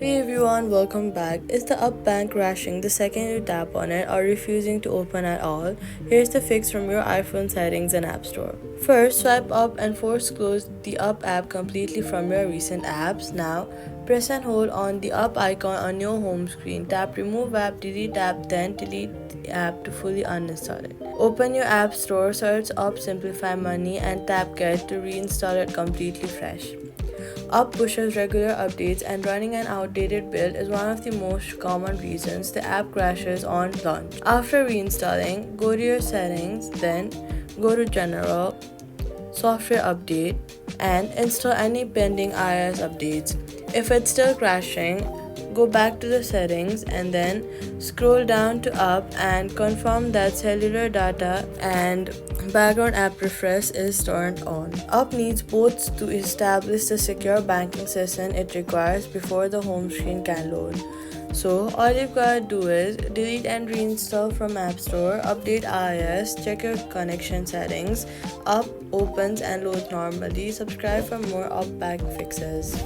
Hey everyone, welcome back. Is the up bank crashing the second you tap on it or refusing to open at all? Here's the fix from your iPhone settings and App Store. First, swipe up and force close the up app completely from your recent apps. Now, press and hold on the up icon on your home screen. Tap remove app, delete app, then delete the app to fully uninstall it. Open your App Store, search up Simplify Money and tap get to reinstall it completely fresh. Up pushes regular updates, and running an outdated build is one of the most common reasons the app crashes on launch. After reinstalling, go to your settings, then go to General, Software Update, and install any pending iOS updates. If it's still crashing, go back to the settings and then scroll down to up and confirm that cellular data and background app refresh is turned on. Up needs both to establish the secure banking system it requires before the home screen can load. So all you've got to do is delete and reinstall from App Store, update iOS, check your connection settings, Up opens and loads normally. Subscribe for more Up bank fixes.